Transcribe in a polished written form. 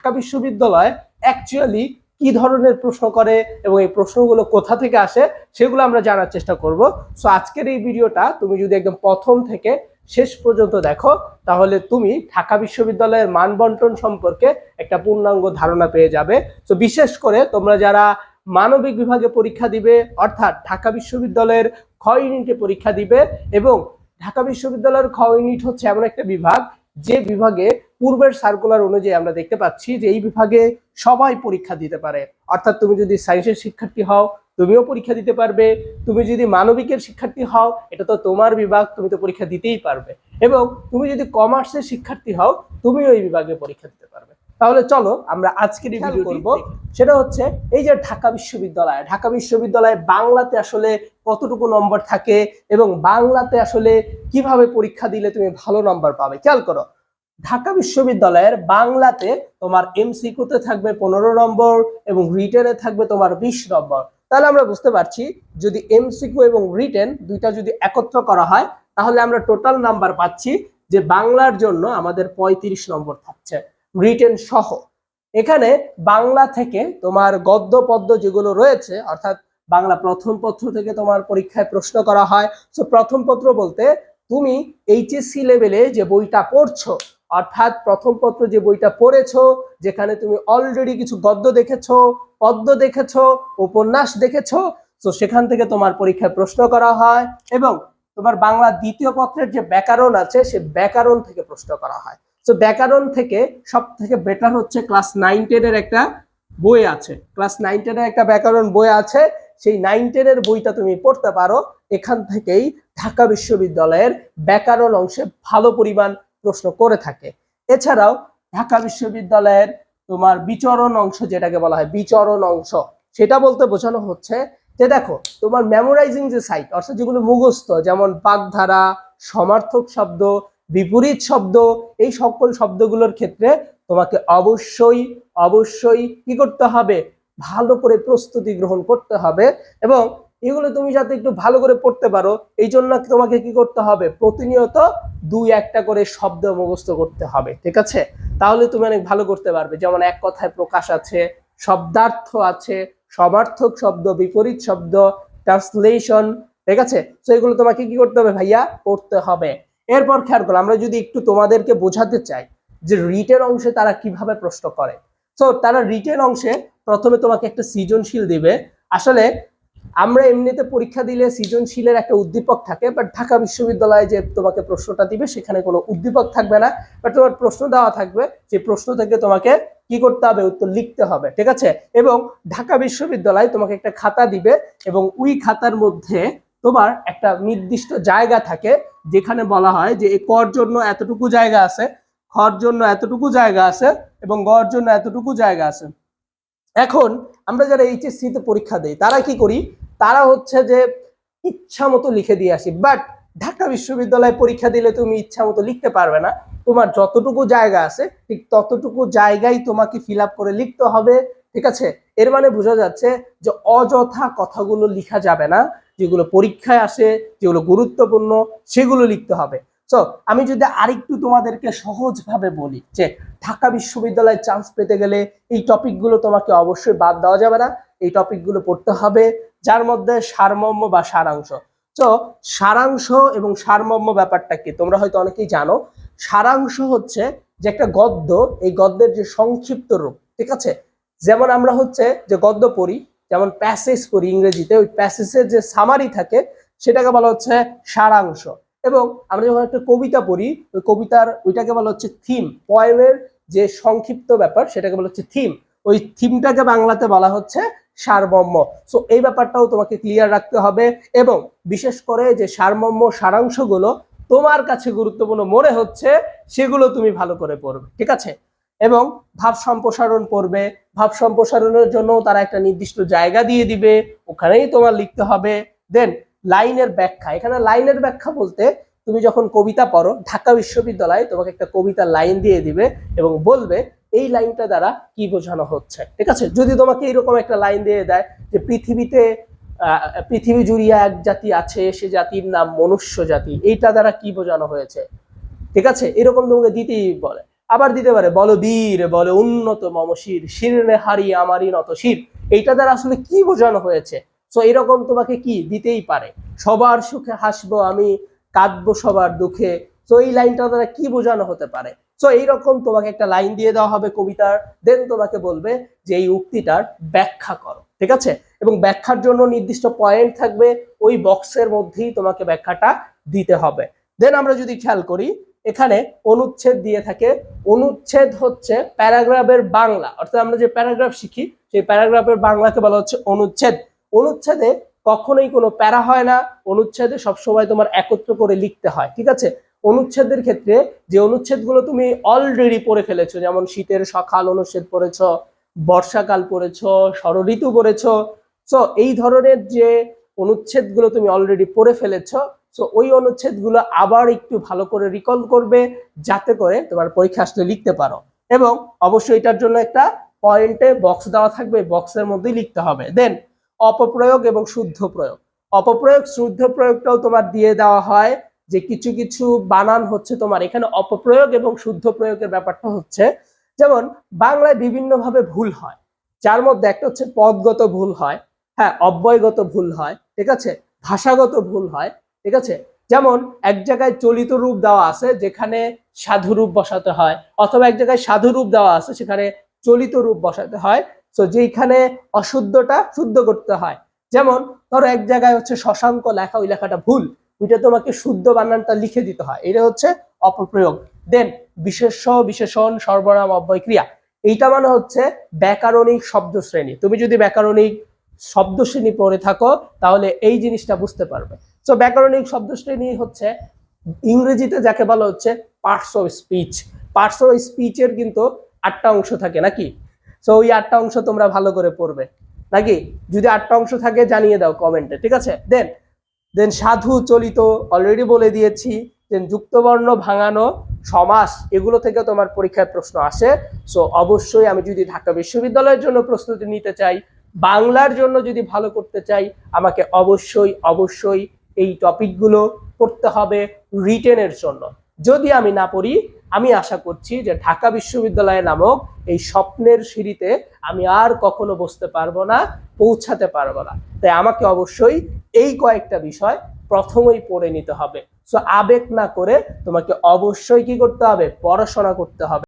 ঢাকা বিশ্ববিদ্যালয় অ্যাকচুয়ালি কি ধরনের প্রশ্ন করে এবং এই প্রশ্নগুলো কোথা থেকে আসে সেগুলো আমরা জানার চেষ্টা করব। সো আজকের এই ভিডিওটা তুমি যদি একদম প্রথম থেকে শেষ পর্যন্ত দেখো তাহলে তুমি ঢাকা বিশ্ববিদ্যালয়ের মানবন্টন সম্পর্কে একটা পূর্ণাঙ্গ ধারণা পেয়ে যাবে। তো বিশেষ করে তোমরা যারা মানবিক বিভাগে পরীক্ষা দিবে, অর্থাৎ ঢাকা বিশ্ববিদ্যালয়ের খ ইউনিটে পরীক্ষা দিবে, এবং ঢাকা বিশ্ববিদ্যালয়ের খ ইউনিট হচ্ছে এমন একটা বিভাগ যে বিভাগে পূর্বের সার্কুলার অনুযায়ী আমরা দেখতে পাচ্ছি যে এই বিভাগে সবাই পরীক্ষা দিতে পারে। অর্থাৎ তুমি যদি সায়েন্সের শিক্ষার্থী হও তুমিও পরীক্ষা দিতে পারবে, তুমি যদি মানবিকের শিক্ষার্থী হও এটা তো তোমার বিভাগ, তুমি তো পরীক্ষা দিতেই পারবে, এবং তুমি যদি কমার্সের শিক্ষার্থী হও তুমিও এই বিভাগে পরীক্ষা দিতে পারবে। তাহলে চলো আমরা আজকের এই ভিডিও করব, সেটা হচ্ছে এই যে ঢাকা বিশ্ববিদ্যালয়ে বাংলাতে আসলে কতটুকু নম্বর থাকে এবং বাংলাতে আসলে কিভাবে পরীক্ষা দিলে তুমি ভালো নম্বর পাবে। খেয়াল করো, ঢাকা বিশ্ববিদ্যালয়ের বাংলাতে তোমার এমসিকিউতে থাকবে 15 নম্বর এবং রিটেনে থাকবে তোমার 20 নম্বর। তাহলে আমরা বুঝতে পারছি যদি এমসিকিউ এবং রিটেন দুইটা যদি একত্র করা হয় তাহলে আমরা টোটাল নাম্বার পাচ্ছি যে বাংলার জন্য আমাদের 35 নম্বর থাকছে রিটেন সহ। এখানে বাংলা থেকে তোমার গদ্য পদ্য যেগুলো রয়েছে, অর্থাৎ বাংলা প্রথম পত্র থেকে তোমার পরীক্ষায় প্রশ্ন করা হয়। তো প্রথম পত্র বলতে তুমি এইচএসসি লেভেলে যে বইটা পড়ছো, অর্থাৎ প্রথম পত্র যে বইটা পড়েছো, যেখানে তুমি অলরেডি কিছু গদ্য দেখেছো, পদ্য দেখেছো, উপন্যাস দেখেছো, তো সেখান থেকে তোমার পরীক্ষায় প্রশ্ন করা হয়। এবং তোমার বাংলা দ্বিতীয় পত্রের যে ব্যাকরণ আছে সে ব্যাকরণ থেকে প্রশ্ন করা হয়। তো ব্যাকরণ থেকে সব থেকে বেটার হচ্ছে ক্লাস 9-10 একটা বই আছে, ক্লাস 9-10 একটা ব্যাকরণ বই আছে, সেই 9-10 বইটা তুমি পড়তে পারো। এখান থেকেই ঢাকা বিশ্ববিদ্যালয়ের ব্যাকরণ অংশে ভালো পরিমাণ প্রশ্ন করে থাকে। এছাড়াও ঢাকা বিশ্ববিদ্যালয়ের তোমার বিচরণ অংশ, যেটাকে বলা হয় বিচরণ অংশ, সেটা বলতে বোঝানো হচ্ছে যে দেখো তোমার মেমোরাইজিং যে সাইট, অর্থাৎ যেগুলো মুখস্থ, যেমন বাগধারা, সমার্থক শব্দ, বিপরীত শব্দ, এই সকল শব্দগুলোর ক্ষেত্রে তোমাকে অবশ্যই কি করতে হবে, ভালো করে প্রস্তুতি গ্রহণ করতে হবে। এবং এগুলো তুমি যাতে একটু ভালো করে পড়তে পারো এই জন্য তোমাকে কি করতে হবে, প্রতিনিয়ত 2-1টা করে শব্দ মুখস্থ করতে হবে, ঠিক আছে? তাহলে তুমি অনেক ভালো করতে পারবে। যেমন এক কথায় প্রকাশ আছে, শব্দার্থ আছে, সমার্থক শব্দ, বিপরীত শব্দ, ট্রান্সলেশন, ঠিক আছে? তো এগুলো তোমাকে কি করতে হবে ভাইয়া, পড়তে হবে। এরপর খেয়াল করো, আমরা যদি একটু তোমাদেরকে বোঝাতে চাই যে রিটেন অংশে তারা কিভাবে প্রশ্ন করে। তো তারা রিটেন অংশে প্রথমে তোমাকে একটা সৃজনশীল দিবে। আসলে আমরা এমনিতে পরীক্ষা দিলে সৃজনশীলের একটা উদ্দীপক থাকে, বাট ঢাকা বিশ্ববিদ্যালয়ে যে তোমাকে প্রশ্নটা দিবে সেখানে কোনো উদ্দীপক থাকবে না, বাট তোমার প্রশ্ন দেওয়া থাকবে, যে প্রশ্ন থেকে তোমাকে কি করতে হবে, উত্তর লিখতে হবে, ঠিক আছে? এবং ঢাকা বিশ্ববিদ্যালয় তোমাকে একটা খাতা দিবে এবং ওই খাতার মধ্যে তোমার একটা নির্দিষ্ট জায়গা থাকে যেখানে বলা হয় যে কর জন্য এতটুকু জায়গা আছে, খর জন্য এতটুকু জায়গা আছে এবং গর জন্য এতটুকু জায়গা আছে। এখন আমরা যারা এইচএসসি তে পরীক্ষা দেই তারা কি করি, তারা হচ্ছে যে ইচ্ছা মতো লিখে দিয়ে আসি। বাট ঢাকা বিশ্ববিদ্যালয়ে পরীক্ষা দিলে তুমি ইচ্ছা মতো লিখতে পারবে না, তোমার যতটুকু জায়গা আছে ঠিক ততটুকু জায়গায় তোমাকে ফিল আপ করে লিখতে হবে, ঠিক আছে? এর মানে বোঝা যাচ্ছে যে অযথা কথাগুলো লিখা যাবে না, যেগুলো পরীক্ষায় আসে, যেগুলো গুরুত্বপূর্ণ সেগুলো লিখতে হবে। সো আমি যদি আরেকটু তোমাদেরকে সহজভাবে বলি যে ঢাকা বিশ্ববিদ্যালয়ে চান্স পেতে গেলে এই টপিকগুলো তোমাকে অবশ্যই বাদ দেওয়া যাবে না, এই টপিকগুলো পড়তে হবে, যার মধ্যে সারমর্ম বা সারাংশ। তো সারাংশ এবং সারমর্ম ব্যাপারটা কি তোমরা হয়তো অনেকেই জানো। সারাংশ হচ্ছে যে একটা গদ্য, এই গদ্যের যে সংক্ষিপ্ত রূপ, ঠিক আছে? যেমন আমরা হচ্ছে যে গদ্য পড়ি, যেমন প্যাসেজ পড়ি ইংরেজিতে, ওই প্যাসেজের যে সামারি থাকে সেটাকে বলা হচ্ছে সারাংশ। এবং আমরা যখন একটা কবিতা পড়ি ওই কবিতার ওইটাকে বলা হচ্ছে থিম, পয়েমের যে সংক্ষিপ্ত ব্যাপার সেটাকে বলা হচ্ছে থিম, ওই থিমটাকে বাংলাতে বলা হচ্ছে সারমর্ম। সো এই ব্যাপারটাও তোমাকে ক্লিয়ার রাখতে হবে। এবং বিশেষ করে যে সারমর্ম সারাংশগুলো তোমার কাছে গুরুত্বপূর্ণ মনে হচ্ছে সেগুলো তুমি ভালো করে পড়বে, ঠিক আছে? এবং ভাব সম্প্রসারণ পড়বে, ভাব সম্প্রসারণের জন্য তারা একটা নির্দিষ্ট জায়গা দিয়ে দিবে, ওখানেই তোমার লিখতে হবে। দেন লাইনের ব্যাখ্যা, এখানে লাইনের ব্যাখ্যা বলতে তুমি যখন কবিতা পড়ো ঢাকা বিশ্ববিদ্যালয় তোমাকে একটা কবিতার লাইন দিয়ে দিবে এবং বলবে এই লাইনটা দ্বারা কি বোঝানো হচ্ছে, ঠিক আছে? যদি তোমাকে এরকম একটা লাইন দিয়ে দেয় যে পৃথিবী জুড়িয়া এক জাতি আছে, সে জাতির নাম মনুষ্য জাতি, এইটা দ্বারা কি বোঝানো হয়েছে, ঠিক আছে? এরকম তোমাকে দিতেই বলে। আবার দিতে পারে বলো বীর বলো উন্নত মম শির, শিরনে হারি আমারই নত শির। এইটা দ্বারা আসলে কি বোঝানো হয়েছে? সো এরকম তোমাকে কি দিতেই পারে, সবার সুখে হাসবো আমি, কাঁদবো সবার দুঃখে। তো এই লাইনটা দ্বারা কি বোঝানো হতে পারে? সো এইরকম তোমাকে একটা লাইন দিয়ে দেওয়া হবে কবিতার, দেন তোমাকে বলবে যে এই উক্তিটার ব্যাখ্যা করো, ঠিক আছে? এবং ব্যাখ্যার জন্য নির্দিষ্ট পয়েন্ট থাকবে, ওই বক্সের মধ্যেই তোমাকে ব্যাখ্যাটা দিতে হবে। দেন আমরা যদি খেয়াল করি, এখানে অনুচ্ছেদ দিয়ে থাকে। অনুচ্ছেদ হচ্ছে প্যারাগ্রাফের বাংলা, অর্থাৎ আমরা যে প্যারাগ্রাফ শিখি সেই প্যারাগ্রাফের বাংলাকে বলা হচ্ছে অনুচ্ছেদ। অনুচ্ছেদে কখনোই কোনো প্যারা হয় না, অনুচ্ছেদে সবসময় তোমার একত্র করে লিখতে হয়, ঠিক আছে? অনুচ্ছেদের ক্ষেত্রে যে অনুচ্ছেদগুলো তুমি অলরেডি পড়ে ফেলেছো, যেমন শীতের সকাল অনুচ্ছেদ পড়েছো, বর্ষাকাল পড়েছো, ষড়ঋতু পড়েছো, সো এই ধরনের যে অনুচ্ছেদগুলো তুমি অলরেডি পড়ে ফেলেছো, সো ওই অনুচ্ছেদগুলো আবার একটু ভালো করে রিকল করবে, যাতে করে তোমার পরীক্ষা আসলে লিখতে পারো। এবং অবশ্যই এটার জন্য একটা পয়েন্টে বক্স দেওয়া থাকবে, বক্সের মধ্যেই লিখতে হবে। দেন অপপ্রয়োগ এবং শুদ্ধ প্রয়োগ। অপপ্রয়োগ শুদ্ধ প্রয়োগটাও তোমার দিয়ে দেওয়া হয়, যে কিছু কিছু বানান হচ্ছে তোমার এখানে অপপ্রয়োগ এবং শুদ্ধ প্রয়োগের ব্যাপারটা হচ্ছে, যেমন বাংলায় বিভিন্নভাবে ভুল হয়, যার মধ্যে একটা হচ্ছে পদগত ভুল হয়, হ্যাঁ, অব্যয়গত ভুল হয়, ঠিক আছে, ভাষাগত ভুল হয়, ঠিক আছে। যেমন এক জায়গায় চলিত রূপ দেওয়া আছে যেখানে সাধু রূপ বসাতে হয়, অথবা এক জায়গায় সাধু রূপ দেওয়া আছে সেখানে চলিত রূপ বসাতে হয়। তো যেখানে অশুদ্ধটা শুদ্ধ করতে হয়, যেমন ধরো এক জায়গায় হচ্ছে শশাঙ্ক লেখা, ওই লেখাটা ভুল, ওইটা তোমাকে শুদ্ধ বানানটা লিখে দিতে হয়, এটা হচ্ছে অপপ্রয়োগ। দেন বিশেষ্য বিশেষণ সর্বনাম অব্যয় ক্রিয়া, এইটা মানে হচ্ছে ব্যাকরণিক শব্দ শ্রেণী। তুমি যদি ব্যাকরণিক শব্দ শ্রেণী পড়ে থাকো তাহলে এই জিনিসটা বুঝতে পারবে। তো ব্যাকরণিক শব্দ শ্রেণী হচ্ছে ইংরেজিতে যাকে বলা হচ্ছে parts of speech. Parts of স্পিচের কিন্তু 8টা অংশ থাকে নাকি? সো ওই 8টা অংশ তোমরা ভালো করে পড়বে নাকি? যদি 8টা অংশ থাকে জানিয়ে দাও কমেন্টে, ঠিক আছে? দেন দেন সাধু চলিত অলরেডি বলে দিয়েছি। দেন যুক্তবর্ণ ভাঙানো সমাস, এগুলো থেকে তোমার পরীক্ষায় প্রশ্ন আসে। সো অবশ্যই আমি যদি ঢাকা বিশ্ববিদ্যালয়ের জন্য প্রস্তুতি নিতে চাই, বাংলার জন্য যদি ভালো করতে চাই, আমাকে অবশ্যই অবশ্যই এই টপিকগুলো পড়তে হবে রিটেনের জন্য। যদি আমি না পড়ি, আমি আশা করছি যে ঢাকা বিশ্ববিদ্যালয় নামক এই স্বপ্নের সিঁড়িতে আমি আর কখনো বসতে পারবো না, পৌঁছাতে পারবো না। তাই আমাকে অবশ্যই এই কয়েকটা বিষয় প্রথমেই পড়ে নিতে হবে। সো আবেগ না করে তোমাকে অবশ্যই কি করতে হবে? পড়াশোনা করতে হবে।